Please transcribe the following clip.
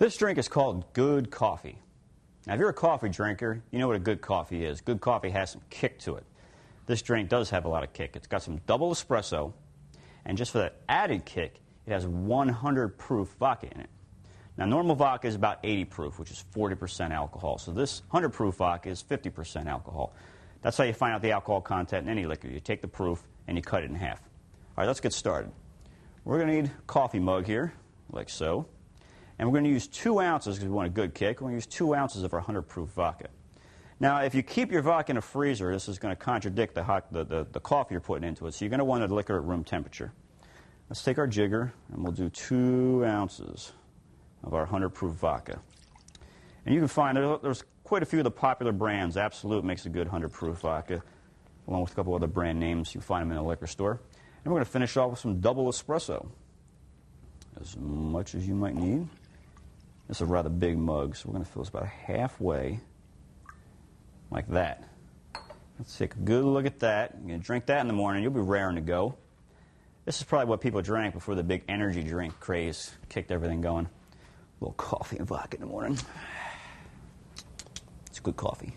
This drink is called good coffee. Now, if you're a coffee drinker, you know what a good coffee is. Good coffee has some kick to it. This drink does have a lot of kick. It's got some double espresso, and just for that added kick, it has 100 proof vodka in it. Now, normal vodka is about 80 proof, which is 40% alcohol. So this 100 proof vodka is 50% alcohol. That's how you find out the alcohol content in any liquor. You take the proof and you cut it in half. All right, let's get started. We're going to need a coffee mug here, like so. And we're going to use 2 ounces, because we want a good kick. We're going to use 2 ounces of our 100 proof vodka. Now, if you keep your vodka in a freezer, this is going to contradict the coffee you're putting into it. So you're going to want the liquor at room temperature. Let's take our jigger, and we'll do 2 ounces of our 100 proof vodka. And you can find there's quite a few of the popular brands. Absolute makes a good 100 proof vodka, along with a couple other brand names. You find them in a liquor store. And we're going to finish off with some double espresso, as much as you might need. This is a rather big mug, so we're going to fill this about halfway, like that. Let's take a good look at that. You're going to drink that in the morning. You'll be raring to go. This is probably what people drank before the big energy drink craze kicked everything going. A little coffee and vodka in the morning. It's good coffee.